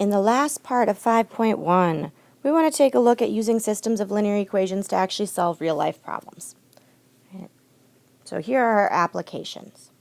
In the last part of 5.1, we want to take a look at using systems of linear equations to actually solve real-life problems. So here are our applications.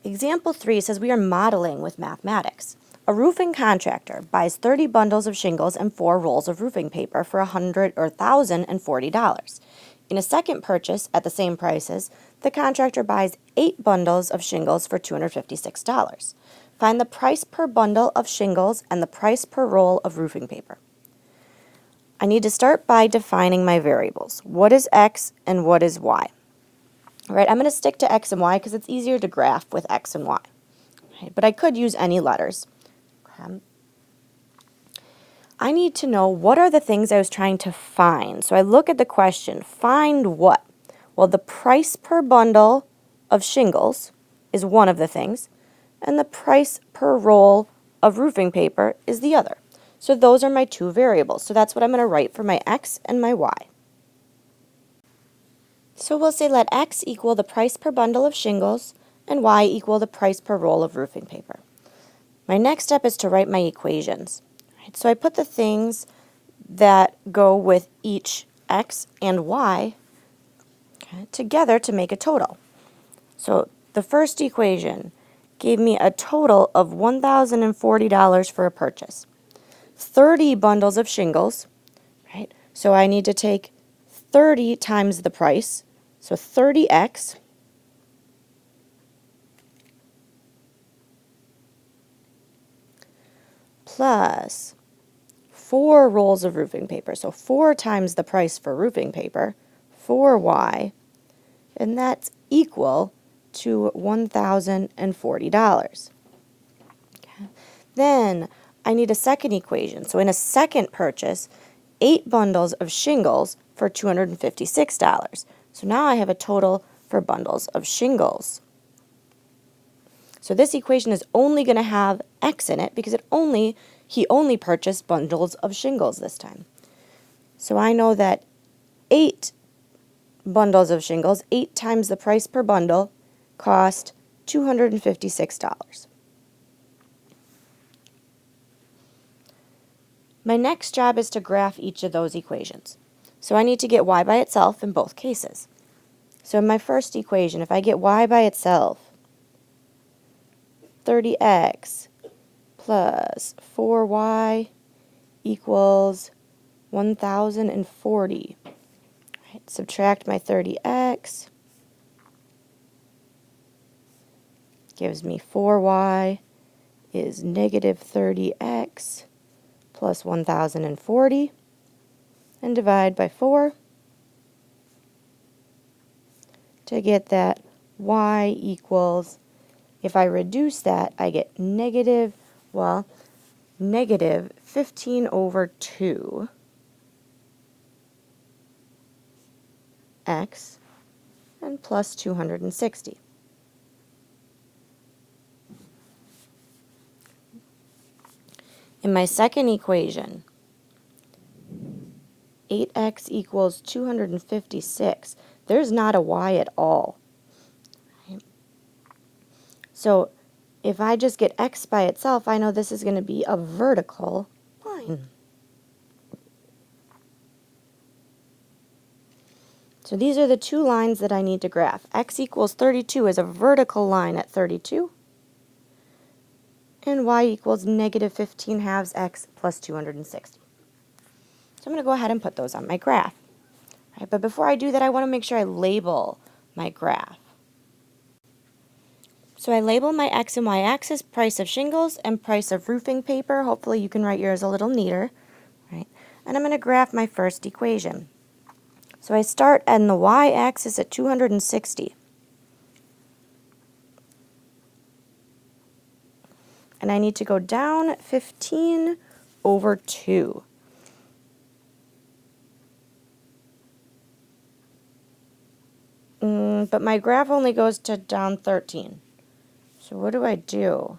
Example 3 says we are modeling with mathematics. A roofing contractor buys 30 bundles of shingles and 4 rolls of roofing paper for $1,040. In a second purchase at the same prices, the contractor buys 8 bundles of shingles for $256. Find the price per bundle of shingles and the price per roll of roofing paper. I need to start by defining my variables. What is x and what is y? All right, I'm going to stick to x and y because it's easier to graph with x and y. Right, but I could use any letters. Okay. I need to know what are the things I was trying to find. So I look at the question, find what? Well, the price per bundle of shingles is one of the things, and the price per roll of roofing paper is the other. So those are my two variables. So that's what I'm going to write for my x and my y. So we'll say let x equal the price per bundle of shingles and y equal the price per roll of roofing paper. My next step is to write my equations. Right, so I put the things that go with each x and y together to make a total. So the first equation gave me a total of $1,040 for a purchase. 30 bundles of shingles, right? So I need to take 30 times the price, so 30x plus 4 rolls of roofing paper, so 4 times the price for roofing paper, 4y, and that's equal to $1,040. Okay. Then I need a second equation. So in a second purchase, 8 bundles of shingles for $256. So now I have a total for bundles of shingles. So this equation is only going to have x in it because he only purchased bundles of shingles this time. So I know that 8 bundles of shingles, 8 times the price per bundle, cost $256. My next job is to graph each of those equations. So I need to get y by itself in both cases. So in my first equation, if I get y by itself, 30x plus 4y equals 1,040. Right, subtract my 30x, gives me 4y is negative 30x plus 1,040, and divide by 4 to get that y equals, if I reduce that, I get negative 15 over 2 x and plus 260. In my second equation, 8x equals 256. There's not a y at all. Right? So if I just get x by itself, I know this is going to be a vertical line. So these are the two lines that I need to graph. X equals 32 is a vertical line at 32. And y equals negative 15 halves x plus 260. So I'm going to go ahead and put those on my graph. Right, but before I do that, I want to make sure I label my graph. So I label my x and y axis, price of shingles and price of roofing paper. Hopefully you can write yours a little neater. Right? And I'm going to graph my first equation. So I start on the y-axis at 260. And I need to go down 15 over 2. But my graph only goes to down 13. So what do I do?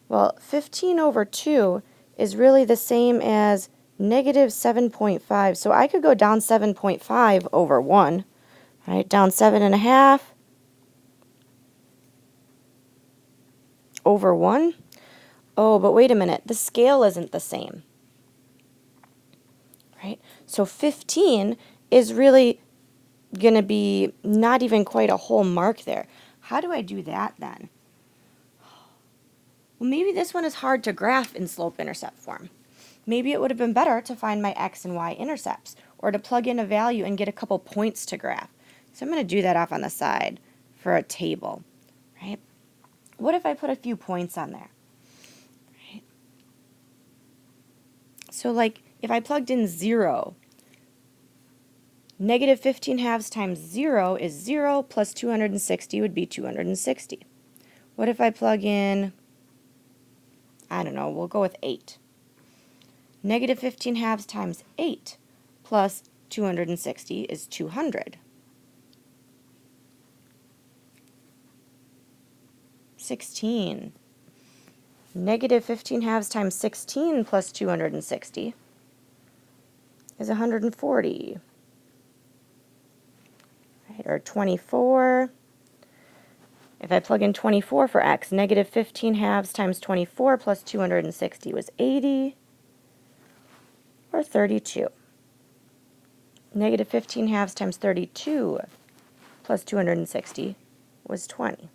Well, 15 over 2 is really the same as negative 7.5. So I could go down 7.5 over 1. Right? Down 7.5 over 1. Oh, but wait a minute. The scale isn't the same. Right? So 15 is really going to be not even quite a whole mark there. How do I do that then? Well, maybe this one is hard to graph in slope-intercept form. Maybe it would have been better to find my x and y intercepts, or to plug in a value and get a couple points to graph. So I'm going to do that off on the side for a table, right? What if I put a few points on there? Right? So like if I plugged in 0, negative 15 halves times 0 is 0 plus 260 would be 260. What if I plug in, I don't know, we'll go with 8. Negative 15 halves times 8 plus 260 is 200. 16. Negative 15 halves times 16 plus 260 is 140. Right, or 24. If I plug in 24 for x, negative 15 halves times 24 plus 260 was 80. Or 32. Negative 15 halves times 32 plus 260 was 20.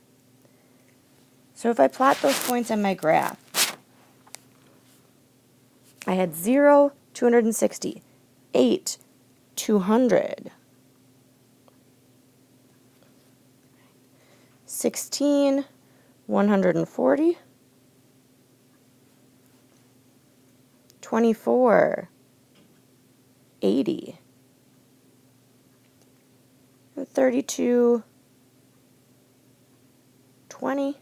So if I plot those points on my graph, I had 0, 260, 8, 200, 16, 140, 24, 80, and 32, 20,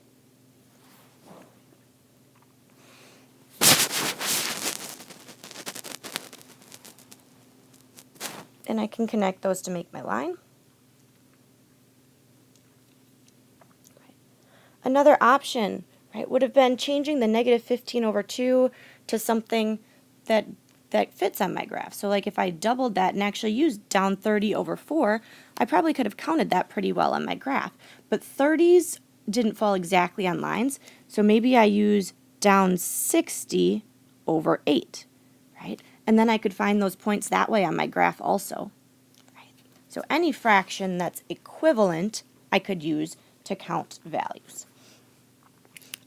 and I can connect those to make my line. Another option, right, would have been changing the negative 15 over 2 to something that fits on my graph. So like if I doubled that and actually used down 30 over 4, I probably could have counted that pretty well on my graph. But 30s didn't fall exactly on lines, so maybe I use down 60 over 8, right? And then I could find those points that way on my graph also. Right? So any fraction that's equivalent, I could use to count values.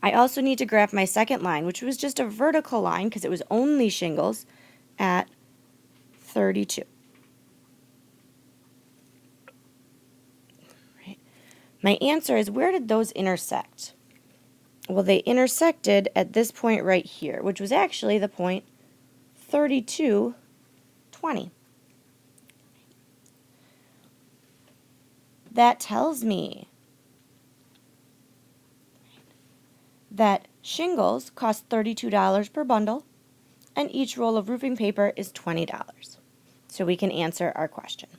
I also need to graph my second line, which was just a vertical line because it was only shingles at 32. Right. My answer is, where did those intersect? Well, they intersected at this point right here, which was actually the point 32, 20. That tells me that shingles cost $32 per bundle, and each roll of roofing paper is $20. So we can answer our question.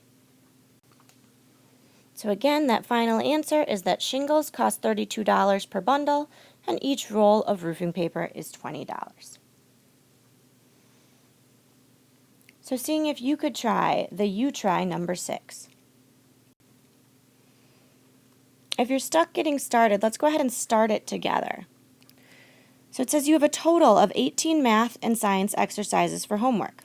So again, that final answer is that shingles cost $32 per bundle, and each roll of roofing paper is $20. So seeing if you could try the you try number 6. If you're stuck getting started, let's go ahead and start it together. So it says you have a total of 18 math and science exercises for homework.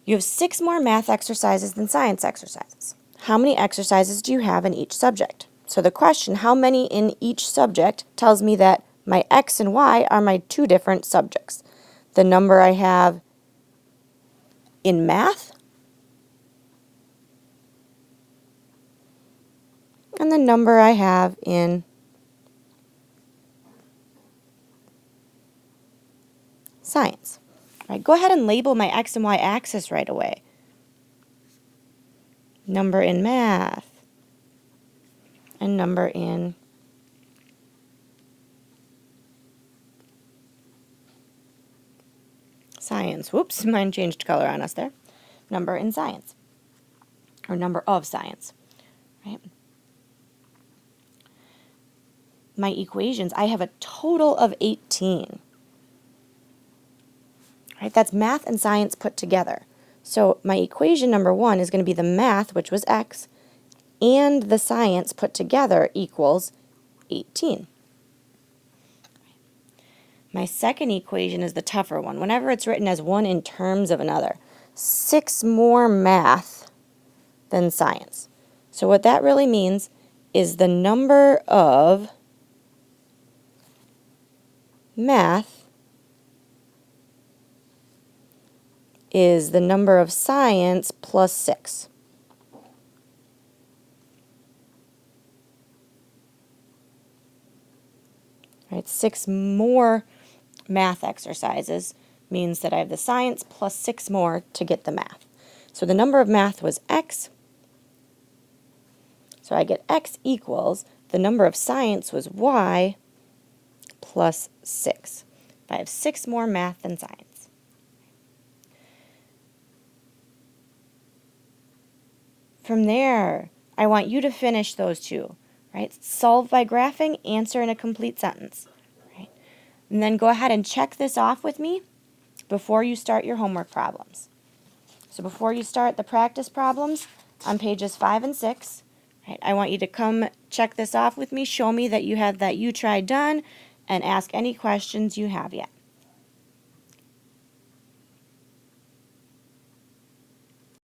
You have 6 more math exercises than science exercises. How many exercises do you have in each subject? So the question, how many in each subject, tells me that my x and y are my 2 different subjects. The number I have in math and the number I have in science. All right, go ahead and label my x and y axis right away. Number in math and number in science. Whoops, mine changed color on us there. Number in science, or number of science, right? My equations, I have a total of 18. Right, that's math and science put together. So my equation number 1 is going to be the math, which was x, and the science put together equals 18. My second equation is the tougher one. Whenever it's written as one in terms of another, 6 more math than science. So what that really means is the number of math is the number of science plus 6. Right, 6 more math exercises means that I have the science plus 6 more to get the math. So the number of math was x. So I get x equals the number of science was y plus 6. If I have 6 more math than science. From there, I want you to finish those two. Right? Solve by graphing, answer in a complete sentence. Right? And then go ahead and check this off with me before you start your homework problems. So before you start the practice problems on pages 5 and 6, right, I want you to come check this off with me, show me that you have that you tried done, and ask any questions you have yet.